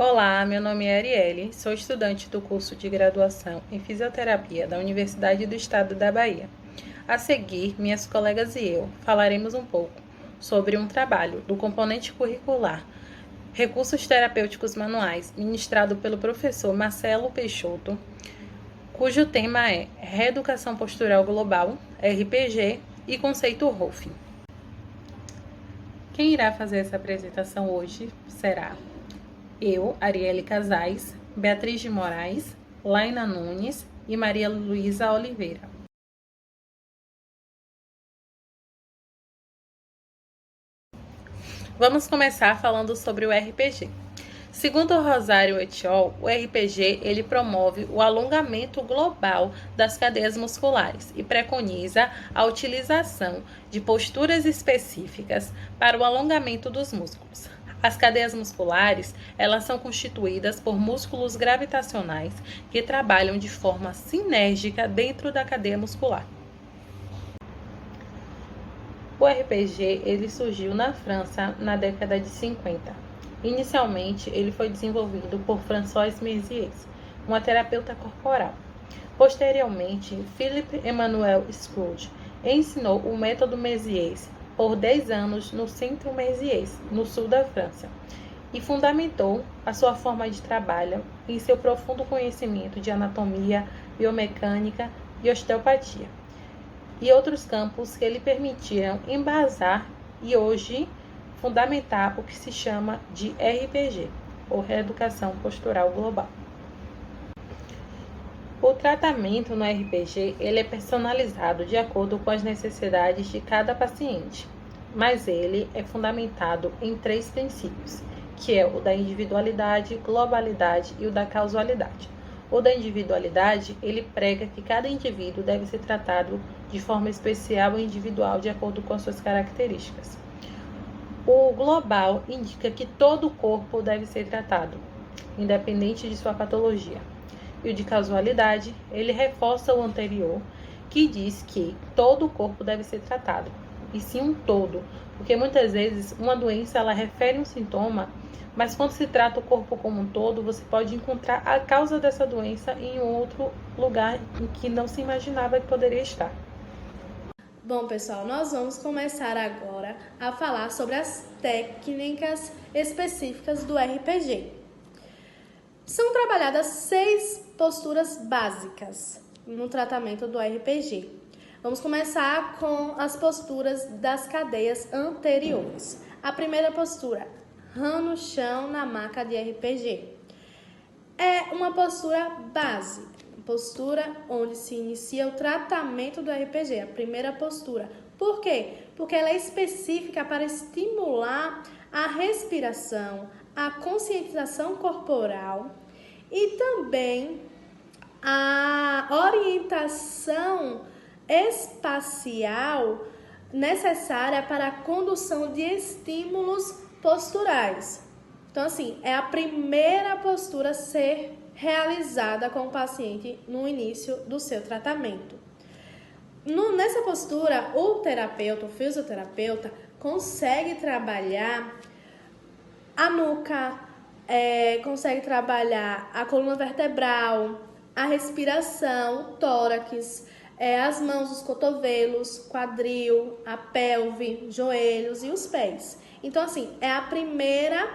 Olá, meu nome é Arielle, sou estudante do curso de graduação em Fisioterapia da Universidade do Estado da Bahia. A seguir, minhas colegas e eu falaremos um pouco sobre um trabalho do componente curricular Recursos Terapêuticos Manuais, ministrado pelo professor Marcelo Peixoto, cujo tema é Reeducação Postural Global, RPG e Conceito ROF. Quem irá fazer essa apresentação hoje será eu, Arielle Casais, Beatriz de Moraes, Laina Nunes e Maria Luísa Oliveira. Vamos começar falando sobre o RPG. Segundo o Rosário et al., o RPG ele promove o alongamento global das cadeias musculares e preconiza a utilização de posturas específicas para o alongamento dos músculos. As cadeias musculares, elas são constituídas por músculos gravitacionais que trabalham de forma sinérgica dentro da cadeia muscular. O RPG ele surgiu na França na década de 50. Inicialmente, ele foi desenvolvido por François Mézières, uma terapeuta corporal. Posteriormente, Philippe Emmanuel Scrooge ensinou o método Mézières por 10 anos no Centro Mézières, no sul da França, e fundamentou a sua forma de trabalho em seu profundo conhecimento de anatomia, biomecânica e osteopatia, e outros campos que lhe permitiram embasar e hoje fundamentar o que se chama de RPG, ou Reeducação Postural Global. O tratamento no RPG ele é personalizado de acordo com as necessidades de cada paciente, mas ele é fundamentado em 3 princípios, que é o da individualidade, globalidade e o da causalidade. O da individualidade, ele prega que cada indivíduo deve ser tratado de forma especial e individual de acordo com as suas características. O global indica que todo o corpo deve ser tratado, independente de sua patologia. E o de causalidade, ele reforça o anterior, que diz que todo o corpo deve ser tratado, e sim um todo, porque muitas vezes uma doença ela refere um sintoma, mas quando se trata o corpo como um todo, você pode encontrar a causa dessa doença em outro lugar em que não se imaginava que poderia estar. Bom, pessoal, nós vamos começar agora a falar sobre as técnicas específicas do RPG. São trabalhadas 6 posturas básicas no tratamento do RPG. Vamos começar com as posturas das cadeias anteriores. A primeira postura, rã no chão na maca de RPG. É uma postura base, postura onde se inicia o tratamento do RPG, a primeira postura. Por quê? Porque ela é específica para estimular a respiração, a conscientização corporal e também a orientação espacial necessária para a condução de estímulos posturais. Então, assim, é a primeira postura a ser realizada com o paciente no início do seu tratamento. Nessa postura, o terapeuta, o fisioterapeuta, consegue trabalhar a nuca, consegue trabalhar a coluna vertebral, a respiração, o tórax, as mãos, os cotovelos, quadril, a pelve, joelhos e os pés. Então, assim, é a primeira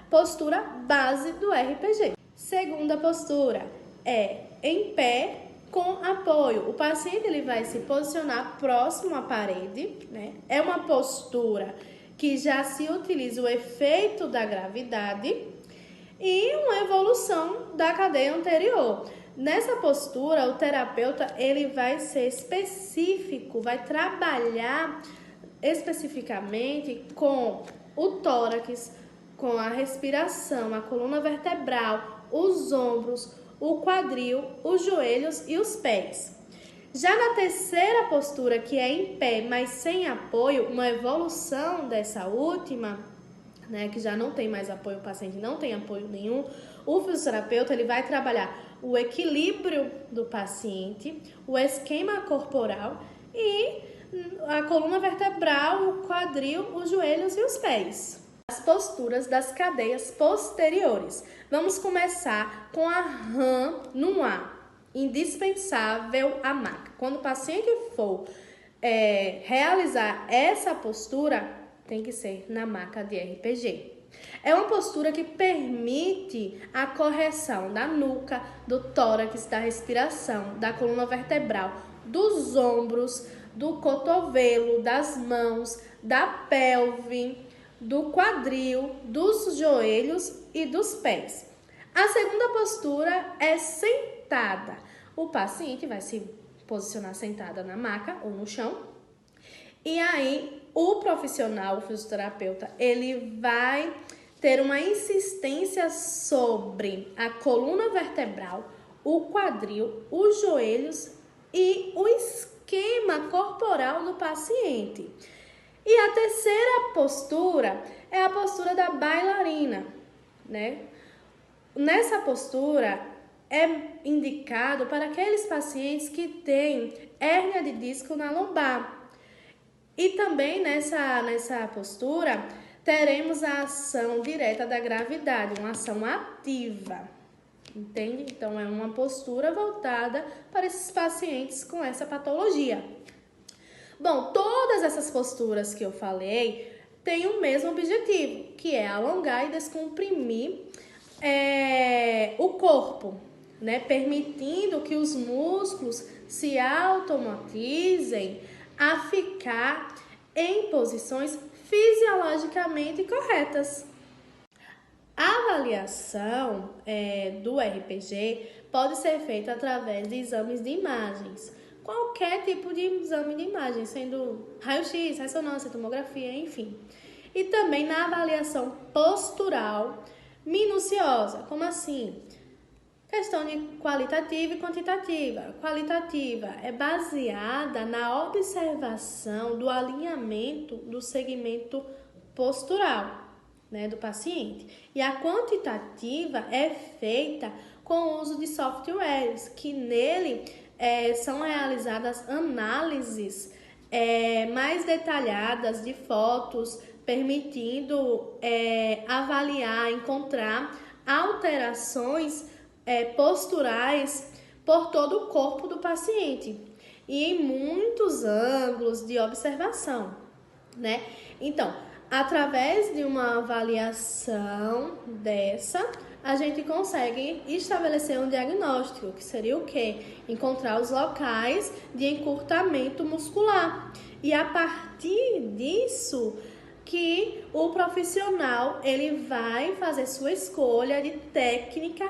postura base do RPG. Segunda postura é em pé com apoio. O paciente ele vai se posicionar próximo à parede, né? É uma postura que já se utiliza o efeito da gravidade e uma evolução da cadeia anterior. Nessa postura, o terapeuta ele vai ser específico, vai trabalhar especificamente com o tórax, com a respiração, a coluna vertebral, os ombros, o quadril, os joelhos e os pés. Já na terceira postura, que é em pé, mas sem apoio, uma evolução dessa última, né, que já não tem mais apoio, o paciente não tem apoio nenhum, o fisioterapeuta ele vai trabalhar o equilíbrio do paciente, o esquema corporal e a coluna vertebral, o quadril, os joelhos e os pés. as posturas das cadeias posteriores. Vamos começar com a RAM no A, indispensável a maca. Quando o paciente for realizar essa postura, tem que ser na maca de RPG. É uma postura que permite a correção da nuca, do tórax, da respiração, da coluna vertebral, dos ombros, do cotovelo, das mãos, da pelve, do quadril, dos joelhos e dos pés. A segunda postura é sentada. O paciente vai se posicionar sentada na maca ou no chão. E aí, o profissional, o fisioterapeuta, ele vai ter uma insistência sobre a coluna vertebral, o quadril, os joelhos e o esquema corporal do paciente. E a terceira postura é a postura da bailarina, né? Nessa postura é indicado para aqueles pacientes que têm hérnia de disco na lombar. E também nessa postura teremos a ação direta da gravidade, uma ação ativa, entende? Então, é uma postura voltada para esses pacientes com essa patologia. Bom, todas essas posturas que eu falei têm o mesmo objetivo, que é alongar e descomprimir o corpo, né? Permitindo que os músculos se automatizem a ficar em posições fisiologicamente corretas. A avaliação do RPG pode ser feita através de exames de imagens. Qualquer tipo de exame de imagem, sendo raio-x, ressonância, tomografia, enfim. E também na avaliação postural minuciosa. Como assim? Questão de qualitativa e quantitativa. Qualitativa é baseada na observação do alinhamento do segmento postural, né, do paciente. E a quantitativa é feita com o uso de softwares, que nele são realizadas análises mais detalhadas de fotos, permitindo avaliar, encontrar alterações posturais por todo o corpo do paciente e em muitos ângulos de observação, né? Então, através de uma avaliação dessa, a gente consegue estabelecer um diagnóstico, que seria o quê? Encontrar os locais de encurtamento muscular. E a partir disso, que o profissional ele vai fazer sua escolha de técnica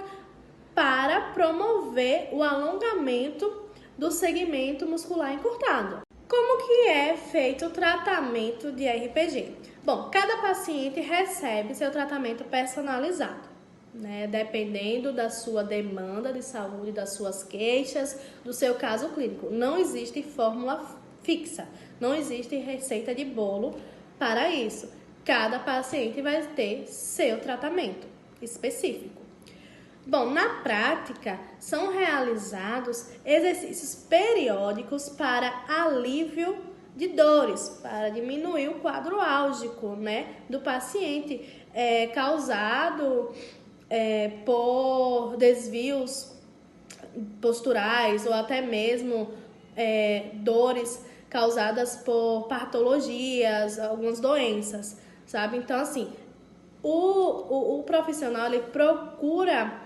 para promover o alongamento do segmento muscular encurtado. Como que é feito o tratamento de RPG? Bom, cada paciente recebe seu tratamento personalizado, né? Dependendo da sua demanda de saúde, das suas queixas, do seu caso clínico. Não existe fórmula fixa, não existe receita de bolo para isso. Cada paciente vai ter seu tratamento específico. Bom, na prática, são realizados exercícios periódicos para alívio de dores, para diminuir o quadro álgico, né, do paciente, causado por desvios posturais ou até mesmo dores causadas por patologias, algumas doenças, sabe? Então, assim, o profissional ele procura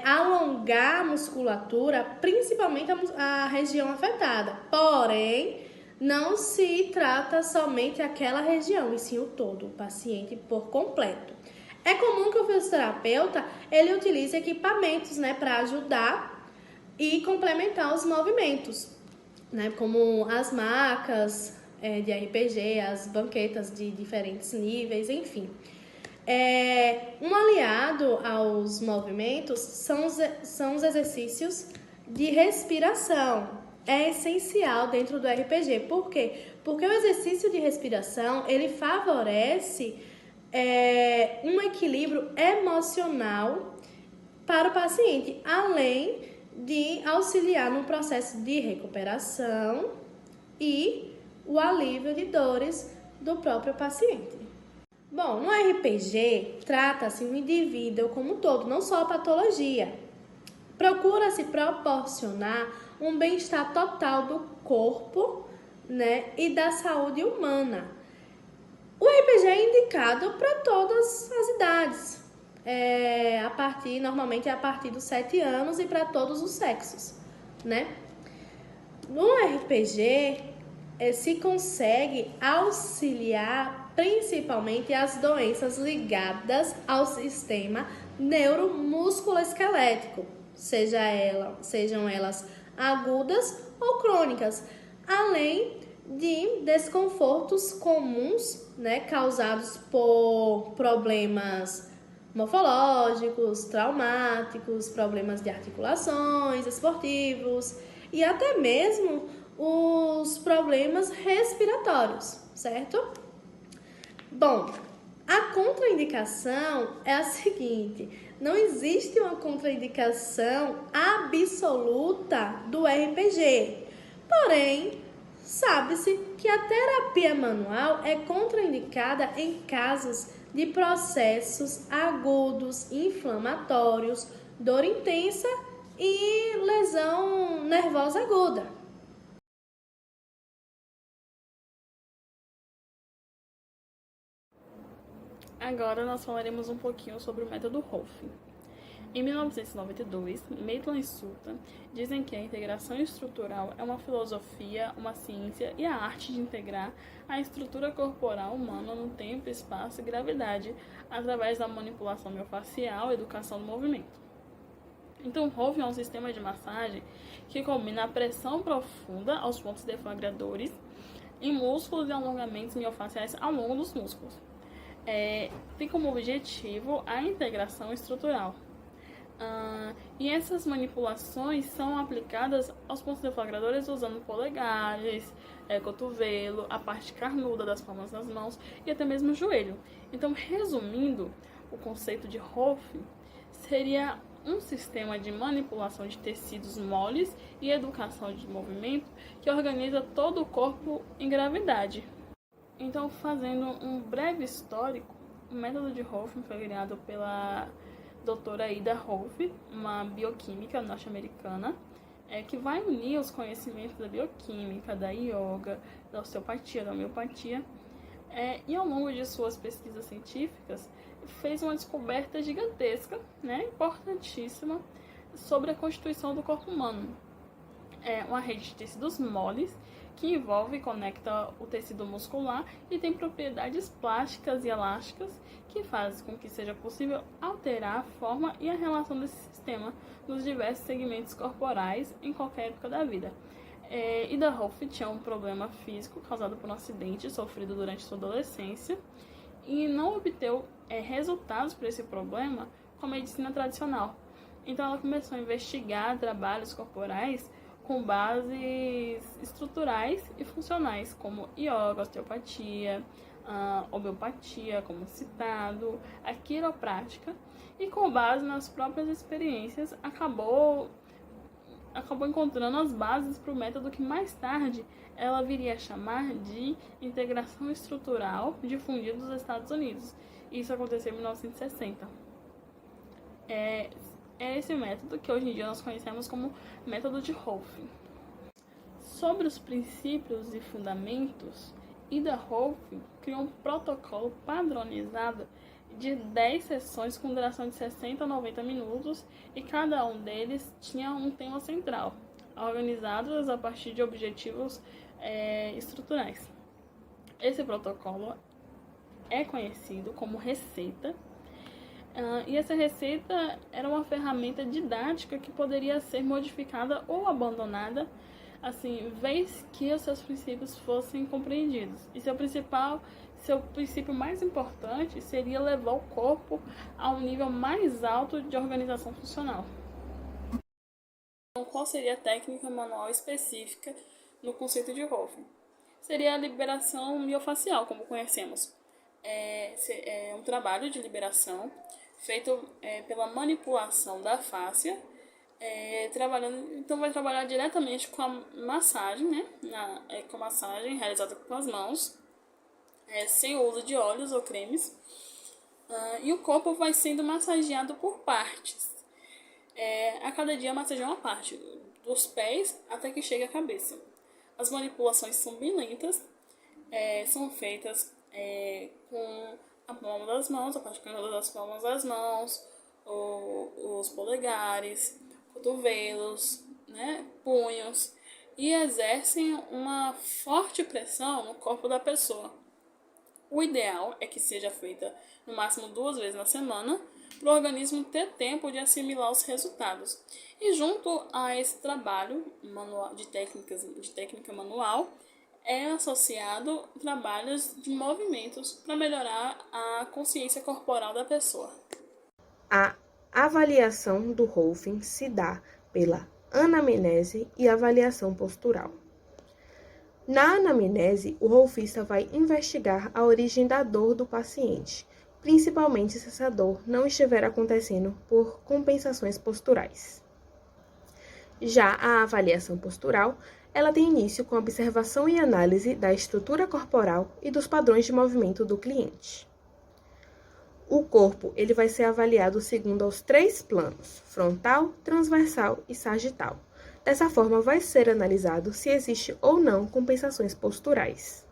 alongar a musculatura, principalmente a região afetada. Porém, não se trata somente aquela região, e sim o todo, o paciente por completo. É comum que o fisioterapeuta ele utilize equipamentos, né, para ajudar e complementar os movimentos, né, como as macas de RPG, as banquetas de diferentes níveis, enfim. Um aliado aos movimentos são os exercícios de respiração. É essencial dentro do RPG. Por quê? Porque o exercício de respiração, ele favorece um equilíbrio emocional para o paciente, além de auxiliar no processo de recuperação e o alívio de dores do próprio paciente. Bom, no RPG, trata-se um indivíduo como um todo, não só a patologia. Procura-se proporcionar um bem-estar total do corpo, né, e da saúde humana. O RPG é indicado para todas as idades, normalmente é a partir dos 7 anos e para todos os sexos, né? No RPG, se consegue auxiliar principalmente as doenças ligadas ao sistema neuromusculoesquelético, sejam elas agudas ou crônicas, além de desconfortos comuns, né, causados por problemas morfológicos, traumáticos, problemas de articulações, esportivos e até mesmo os problemas respiratórios, certo? Bom, a contraindicação é a seguinte: não existe uma contraindicação absoluta do RPG, porém, sabe-se que a terapia manual é contraindicada em casos de processos agudos, inflamatórios, dor intensa e lesão nervosa aguda. Agora nós falaremos um pouquinho sobre o método Rolfing. Em 1992, Maitland e Sutton dizem que a integração estrutural é uma filosofia, uma ciência e a arte de integrar a estrutura corporal humana no tempo, espaço e gravidade através da manipulação miofascial e educação do movimento. Então, Rolfing é um sistema de massagem que combina a pressão profunda aos pontos deflagradores em músculos e alongamentos miofaciais ao longo dos músculos. Tem como objetivo a integração estrutural. E essas manipulações são aplicadas aos pontos deflagradores usando polegares, cotovelo, a parte carnuda das palmas das mãos e até mesmo o joelho. Então, resumindo, o conceito de Rolfing seria um sistema de manipulação de tecidos moles e educação de movimento que organiza todo o corpo em gravidade. Então, fazendo um breve histórico, o método de Rolfing foi criado pela doutora Ida Rolf, uma bioquímica norte-americana, que vai unir os conhecimentos da bioquímica, da yoga, da osteopatia, da homeopatia, e ao longo de suas pesquisas científicas, fez uma descoberta gigantesca, importantíssima, sobre a constituição do corpo humano. É uma rede de tecidos moles que envolve e conecta o tecido muscular e tem propriedades plásticas e elásticas que fazem com que seja possível alterar a forma e a relação desse sistema nos diversos segmentos corporais em qualquer época da vida. Ida Rolf tinha um problema físico causado por um acidente sofrido durante sua adolescência e não obteve resultados para esse problema com a medicina tradicional. Então ela começou a investigar trabalhos corporais com bases estruturais e funcionais, como yoga, osteopatia, homeopatia, como citado, a quiroprática, e com base nas próprias experiências, acabou encontrando as bases para o método que mais tarde ela viria a chamar de integração estrutural difundido nos Estados Unidos. Isso aconteceu em 1960. É esse método que hoje em dia nós conhecemos como método de Rolfing. Sobre os princípios e fundamentos, Ida Rolfing criou um protocolo padronizado de 10 sessões com duração de 60 a 90 minutos e cada um deles tinha um tema central, organizados a partir de objetivos estruturais. Esse protocolo é conhecido como receita. E essa receita era uma ferramenta didática que poderia ser modificada ou abandonada, assim, vez que os seus princípios fossem compreendidos. E seu princípio mais importante seria levar o corpo a um nível mais alto de organização funcional. Então, qual seria a técnica manual específica no conceito de Rolfing? Seria a liberação miofacial, como conhecemos. É um trabalho de liberação feito pela manipulação da fáscia, então vai trabalhar diretamente com a massagem, com a massagem realizada com as mãos, sem o uso de óleos ou cremes. E o corpo vai sendo massageado por partes. A cada dia massageia uma parte, dos pés até que chegue à cabeça. As manipulações são bem lentas, são feitas com a palma das mãos, a parte canhosa das palmas das mãos, os polegares, cotovelos, né, punhos, e exercem uma forte pressão no corpo da pessoa. O ideal é que seja feita no máximo 2 vezes na semana, para o organismo ter tempo de assimilar os resultados. E junto a esse trabalho de técnica manual, é associado trabalhos de movimentos para melhorar a consciência corporal da pessoa. A avaliação do Rolfing se dá pela anamnese e avaliação postural. Na anamnese, o rolfista vai investigar a origem da dor do paciente, principalmente se essa dor não estiver acontecendo por compensações posturais. Já a avaliação postural, ela tem início com a observação e análise da estrutura corporal e dos padrões de movimento do cliente. O corpo ele vai ser avaliado segundo os 3 planos, frontal, transversal e sagital. Dessa forma, vai ser analisado se existe ou não compensações posturais.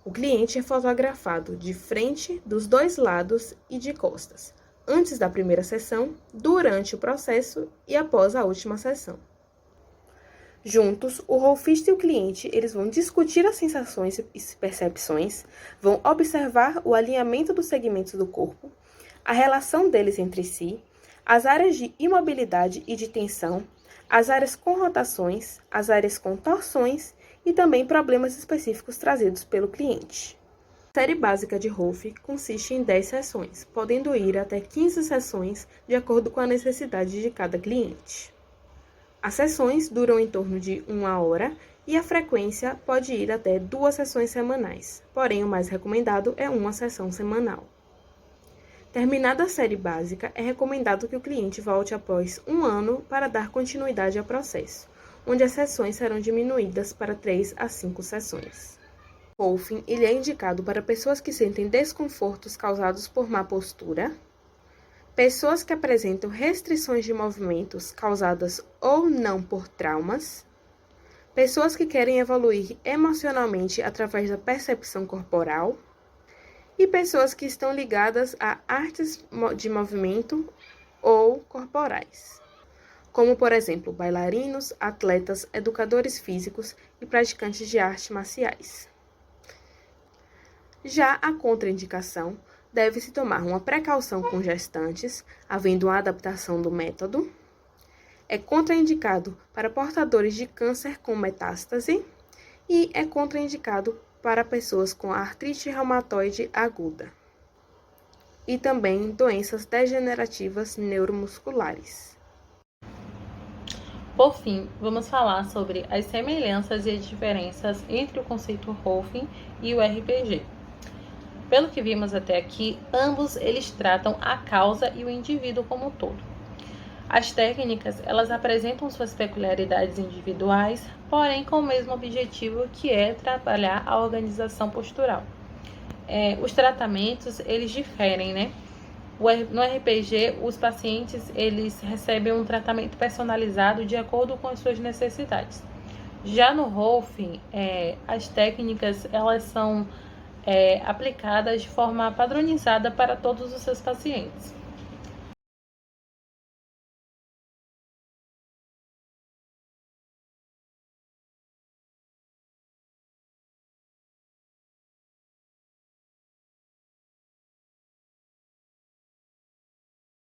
O cliente é fotografado de frente, dos 2 lados e de costas, antes da primeira sessão, durante o processo e após a última sessão. Juntos, o rolfista e o cliente eles vão discutir as sensações e percepções, vão observar o alinhamento dos segmentos do corpo, a relação deles entre si, as áreas de imobilidade e de tensão, as áreas com rotações, as áreas com torções e também problemas específicos trazidos pelo cliente. A série básica de Rolf consiste em 10 sessões, podendo ir até 15 sessões de acordo com a necessidade de cada cliente. As sessões duram em torno de 1 hora e a frequência pode ir até 2 sessões semanais, porém o mais recomendado é 1 sessão semanal. Terminada a série básica, é recomendado que o cliente volte após 1 ano para dar continuidade ao processo, onde as sessões serão diminuídas para 3 a 5 sessões. O Rolfing ele é indicado para pessoas que sentem desconfortos causados por má postura, pessoas que apresentam restrições de movimentos causadas ou não por traumas, pessoas que querem evoluir emocionalmente através da percepção corporal e pessoas que estão ligadas a artes de movimento ou corporais, como, por exemplo, bailarinos, atletas, educadores físicos e praticantes de artes marciais. Já a contraindicação deve-se tomar uma precaução com gestantes, havendo uma adaptação do método. É contraindicado para portadores de câncer com metástase e é contraindicado para pessoas com artrite reumatoide aguda e também doenças degenerativas neuromusculares. Por fim, vamos falar sobre as semelhanças e diferenças entre o conceito Rolfing e o RPG. Pelo que vimos até aqui, ambos eles tratam a causa e o indivíduo como um todo. As técnicas, elas apresentam suas peculiaridades individuais, porém com o mesmo objetivo, que é trabalhar a organização postural. Os tratamentos, eles diferem, né? No RPG, os pacientes, eles recebem um tratamento personalizado de acordo com as suas necessidades. Já no Rolfing, as técnicas, elas são aplicadas de forma padronizada para todos os seus pacientes.